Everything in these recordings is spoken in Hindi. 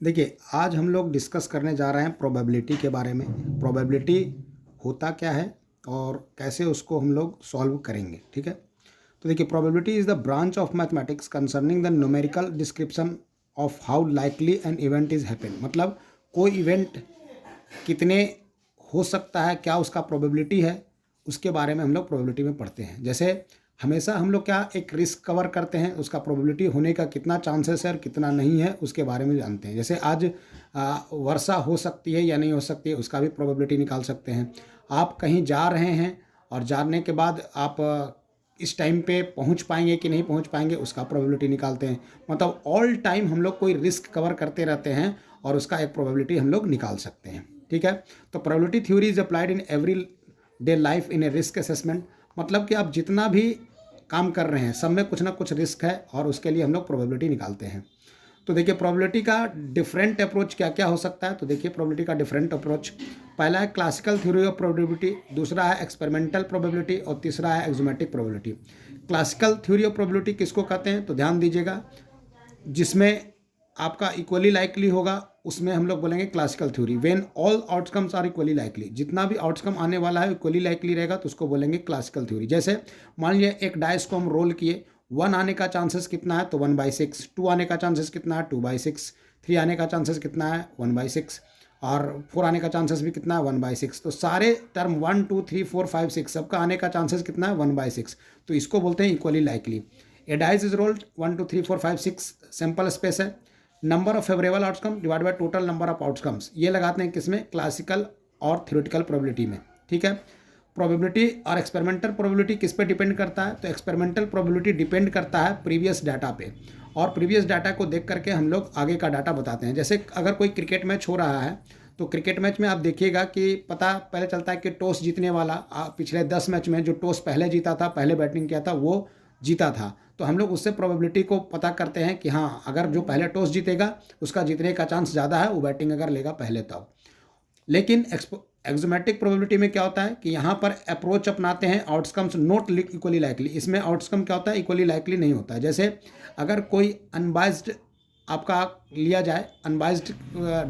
देखिए, आज हम लोग डिस्कस करने जा रहे हैं प्रोबेबिलिटी के बारे में। प्रोबेबिलिटी होता क्या है और कैसे उसको हम लोग सॉल्व करेंगे, ठीक है? तो देखिए, probability is the branch of mathematics concerning the numerical description of how likely an event is happen. मतलब कोई इवेंट कितने हो सकता है, क्या उसका प्रोबेबिलिटी है, उसके बारे में हम लोग प्रोबेबिलिटी में पढ़ते हैं। जैसे हमेशा हम लोग क्या एक रिस्क कवर करते हैं, उसका प्रोबेबिलिटी होने का कितना चांसेस है और कितना नहीं है उसके बारे में जानते हैं। जैसे आज वर्षा हो सकती है या नहीं हो सकती है, उसका भी प्रोबेबिलिटी निकाल सकते हैं। आप कहीं जा रहे हैं और जाने के बाद आप इस टाइम पे पहुंच पाएंगे कि नहीं पहुंच पाएंगे, उसका प्रोबेबिलिटी निकालते हैं। मतलब ऑल टाइम हम लोग कोई रिस्क कवर करते रहते हैं और उसका एक प्रोबेबिलिटी हम लोग निकाल सकते हैं, ठीक है? तो probability theory is applied in every day life in A risk assessment. मतलब कि आप जितना भी काम कर रहे हैं सब में कुछ ना कुछ रिस्क है और उसके लिए हम लोग प्रोबेबिलिटी निकालते हैं। तो देखिए, प्रोबेबिलिटी का डिफरेंट अप्रोच क्या क्या हो सकता है। तो देखिए, प्रोबेबिलिटी का डिफरेंट अप्रोच, पहला है क्लासिकल थ्योरी ऑफ प्रोबेबिलिटी, दूसरा है एक्सपेरिमेंटल प्रोबेबिलिटी और तीसरा है axiomatic probability. Classical theory of probability किसको कहते हैं, तो ध्यान दीजिएगा, जिसमें आपका इक्वली लाइकली होगा उसमें हम लोग बोलेंगे classical theory. When all outcomes are equally likely, जितना भी आउटकम आने वाला है इक्वली लाइकली रहेगा तो उसको बोलेंगे क्लासिकल थ्योरी। जैसे मान लीजिए एक डाइस को हम रोल किए, 1 आने का चांसेस कितना है तो 1/6, 2 आने का चांसेस कितना है 2/6, 3 आने का चांसेस कितना है 1/6 और 4 आने का चांसेस भी कितना है 1/6। तो सारे टर्म 1 2 3 4 5 6 सबका आने का चांसेस कितना है 1/6, तो इसको बोलते हैं equally likely. A dice is rolled 1 2 3 4 5 6 sample space है, number of favourable outcome divide by total number of outcomes, ये लगाते हैं किसमें, क्लासिकल और थ्योरेटिकल प्रोबेबिलिटी में, ठीक है? प्रोबेबिलिटी और एक्सपेरिमेंटल प्रोबेबिलिटी किस पे डिपेंड करता है, तो एक्सपेरिमेंटल प्रोबेबिलिटी डिपेंड करता है प्रीवियस डाटा पे, और प्रीवियस डाटा को देख करके हम लोग आगे का डाटा बताते हैं। जैसे अगर कोई क्रिकेट मैच हो रहा है तो क्रिकेट मैच में आप देखिएगा कि पता पहले चलता है कि टॉस जीतने वाला पिछले 10 मैच में जो टॉस पहले जीता था, पहले बैटिंग किया था, वो जीता था। तो हम लोग उससे प्रोबेबिलिटी को पता करते हैं कि हाँ, अगर जो पहले टॉस जीतेगा उसका जीतने का चांस ज़्यादा है, वो बैटिंग अगर लेगा पहले तब। लेकिन एक्सोमेटिक प्रोबेबिलिटी में क्या होता है कि यहाँ पर अप्रोच अपनाते हैं आउटकम्स नॉट इक्वली लाइकली। इसमें आउटकम क्या होता है, इक्वली लाइकली नहीं होता है। जैसे अगर कोई अनबाइज्ड आपका लिया जाए, अनबाइज्ड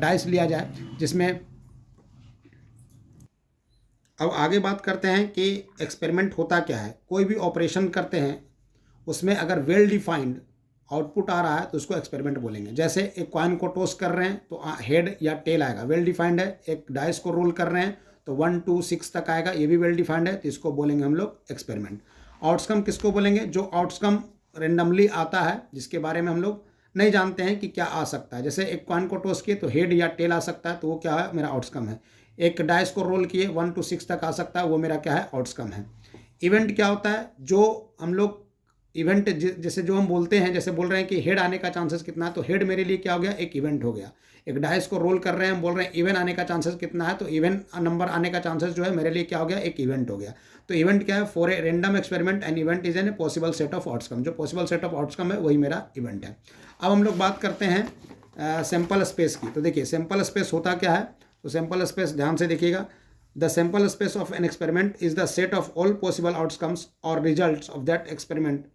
डाइस लिया जाए, जिसमें अब आगे बात करते हैं कि एक्सपेरिमेंट होता क्या है। कोई भी ऑपरेशन करते हैं उसमें अगर वेल डिफाइंड आउटपुट आ रहा है तो उसको एक्सपेरिमेंट बोलेंगे। जैसे एक कॉइन को टॉस कर रहे हैं तो हेड या टेल आएगा, वेल डिफाइंड है। एक डाइस को रोल कर रहे हैं तो 1 2 6 तक आएगा, ये भी वेल डिफाइंड है, तो इसको बोलेंगे हम लोग एक्सपेरिमेंट। आउटकम किसको बोलेंगे, जो आउटकम रेंडमली आता है, जिसके बारे में हम लोग नहीं जानते हैं कि क्या आ सकता है। जैसे एक कॉइन को टॉस किए तो हेड या टेल आ सकता है, तो वो क्या है, मेरा आउटकम है। एक डाइस को रोल किए 1 2 6 तक आ सकता है, वो मेरा क्या है, आउटकम है। इवेंट क्या होता है, जो हम लोग इवेंट जैसे जो हम बोलते हैं, जैसे बोल रहे हैं कि हेड आने का चांसेस कितना है, तो हेड मेरे लिए क्या हो गया, एक इवेंट हो गया। एक डाइस को रोल कर रहे हैं, हम बोल रहे हैं इवन आने का चांसेस कितना है, तो इवन नंबर आने का चांसेस जो है मेरे लिए क्या हो गया, एक इवेंट हो गया। तो इवेंट क्या है, for a random experiment an event is an a possible set of outcome, जो पॉसिबल सेट ऑफ आउटकम है वही मेरा इवेंट है। अब हम लोग बात करते हैं सैंपल स्पेस की। तो देखिए, सैंपल स्पेस होता क्या है, तो सैंपल स्पेस ध्यान से देखिएगा, the sample space of an experiment is the set of all possible outcomes और रिजल्ट्स ऑफ दैट एक्सपेरिमेंट।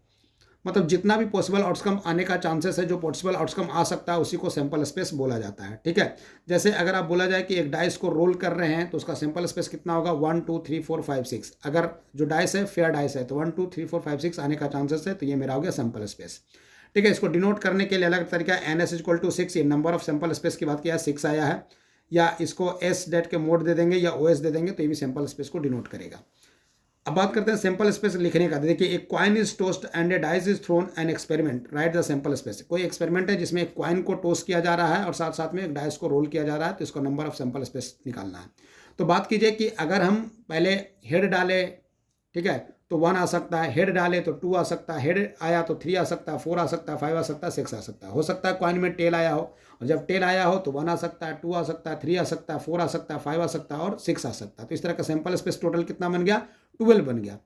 मतलब जितना भी पॉसिबल आउटकम आने का चांसेस है, जो पॉसिबल आउटकम आ सकता है, उसी को सैंपल स्पेस बोला जाता है, ठीक है? जैसे अगर आप बोला जाए कि एक डाइस को रोल कर रहे हैं तो उसका सैंपल स्पेस कितना होगा, 1 2 3 4 5 6। अगर जो डाइस है फेयर डाइस है तो 1 2 3 4 5 6 आने का चांसेस है, तो ये मेरा हो गया सैंपल स्पेस, ठीक है? इसको डिनोट करने के लिए अलग तरीका है, NS=6, ये नंबर ऑफ सैंपल स्पेस की बात किया है, 6 आया है, या इसको एस डेट के मोड दे देंगे या OS दे देंगे, तो ये भी सैंपल स्पेस को डिनोट करेगा। अब बात करते हैं सैंपल स्पेस लिखने का। देखिए, एक coin is toast and A dice is throne an experiment, right the sample space. कोई एक्सपेरिमेंट है जिसमें एक कॉइन को टोस्ट किया जा रहा है और साथ साथ में एक डाइस को रोल किया जा रहा है, तो इसको नंबर ऑफ सैंपल स्पेस निकालना है। तो बात कीजिए कि अगर हम पहले हेड डाले, ठीक है, तो 1 आ सकता है, हेड डाले तो 2 आ सकता है, हेड आया तो 3 आ सकता है, 4 आ सकता है, 5 आ सकता है, 6 आ सकता है। हो सकता है कॉइन में टेल आया हो, और जब टेल आया हो तो 1 आ सकता है, 2 आ सकता है, 3 आ सकता है, 4 आ सकता है, 5 आ सकता है और 6 आ सकता है। तो इस तरह का सैंपल स्पेस टोटल कितना बन गया, 12 बन गया।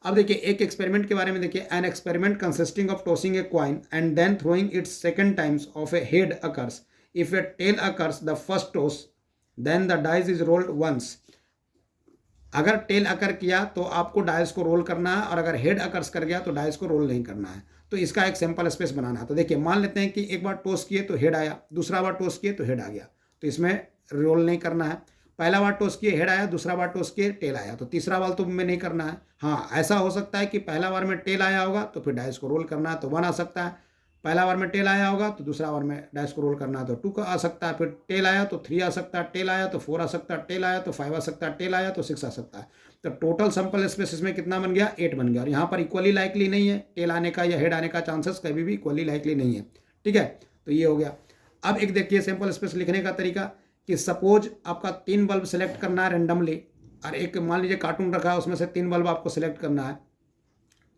अब देखिए, एक एक्सपेरिमेंट के बारे में देखिए, an experiment consisting of tossing a coin and then throwing its second times of a head occurs, if a tail occurs the first toss then the dice is rolled once. अगर टेल अकर किया तो आपको डाइस को रोल करना है, और अगर हेड अकर्स कर गया तो डाइस को रोल नहीं करना है। तो इसका एक सैंपल स्पेस बनाना है। तो देखिए मान लेते हैं कि एक बार टॉस किए तो हेड आया, दूसरा बार टॉस किए तो हेड आ गया, तो इसमें रोल नहीं करना है। पहला बार टॉस किए हेड आया, दूसरा बार टॉस किए टेल आया, तो तीसरा बार तो में नहीं करना है। हाँ, ऐसा हो सकता है कि पहला बार में टेल आया होगा तो फिर डाइस को रोल करना है तो 1 आ सकता है, पहला बार में टेल आया होगा तो दूसरा बार में डाइस को रोल करना है तो 2 का आ सकता है, फिर टेल आया तो 3 आ सकता है, टेल आया तो 4 आ सकता है, टेल आया तो 5 आ सकता है, टेल आया तो 6 आ सकता है। तो टोटल सैंपल स्पेस इसमें कितना बन गया, 8 बन गया। और यहाँ पर इक्वली लाइकली नहीं है, टेल आने का या हेड आने का चांसेस कभी भी इक्वली लाइकली नहीं है, ठीक है। तो ये हो गया। अब एक देखिए सैंपल स्पेस लिखने का तरीका कि सपोज आपका 3 बल्ब सेलेक्ट करना है रेंडमली, और एक मान लीजिए कार्टून रखा है उसमें से 3 बल्ब आपको सेलेक्ट करना है,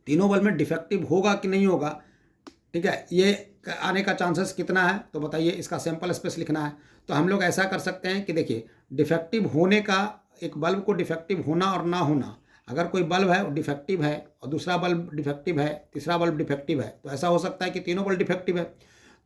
तीनों बल्ब में डिफेक्टिव होगा कि नहीं होगा, ठीक है, ये आने का चांसेस कितना है, तो बताइए इसका सैंपल स्पेस लिखना है। तो हम लोग ऐसा कर सकते हैं कि देखिए डिफेक्टिव होने का, एक बल्ब को डिफेक्टिव होना और ना होना, अगर कोई बल्ब है वो डिफेक्टिव है और दूसरा बल्ब डिफेक्टिव है, तीसरा बल्ब डिफेक्टिव है, तो ऐसा हो सकता है कि तीनों बल्ब डिफेक्टिव है।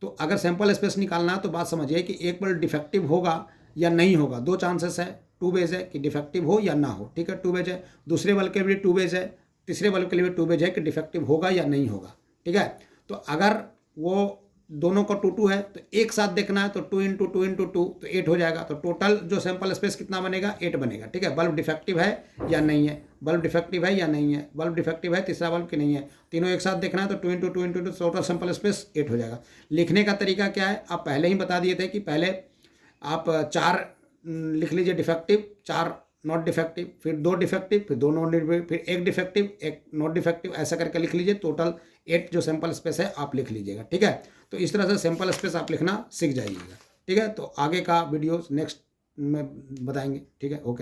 तो अगर सैंपल स्पेस निकालना है तो बात समझिए कि एक बल्ब डिफेक्टिव होगा या नहीं होगा, 2 चांसेस है, 2 वेज है कि डिफेक्टिव हो या ना हो, ठीक है, 2 वेज है। दूसरे बल्ब के लिए 2 वेज है, तीसरे बल्ब के लिए 2 वेज है कि डिफेक्टिव होगा या नहीं होगा, ठीक है। तो अगर वो दोनों का 2 है तो एक साथ देखना है तो 2 इंटू 2 इंटू 2 तो 8 हो जाएगा। तो टोटल जो सैंपल स्पेस कितना बनेगा, 8 बनेगा, ठीक है। बल्ब डिफेक्टिव है या नहीं है, बल्ब डिफेक्टिव है या नहीं है, बल्ब डिफेक्टिव है, तीसरा बल्ब की नहीं है, तीनों एक साथ देखना है तो 2 into 2 into 2 total sample space 8 हो जाएगा। लिखने का तरीका क्या है, आप पहले ही बता दिए थे कि पहले आप 4 लिख लीजिए डिफेक्टिव, 4 नॉट डिफेक्टिव, फिर 2 डिफेक्टिव, फिर 2 नॉट डिफेक्टिव, फिर 1 डिफेक्टिव, 1 नॉट डिफेक्टिव, ऐसा करके लिख लीजिए। टोटल 8 जो सैंपल स्पेस है आप लिख लीजिएगा, ठीक है। तो इस तरह से सैंपल स्पेस आप लिखना सीख जाइएगा, ठीक है। तो आगे का वीडियो नेक्स्ट में बताएंगे, ठीक है, ओके।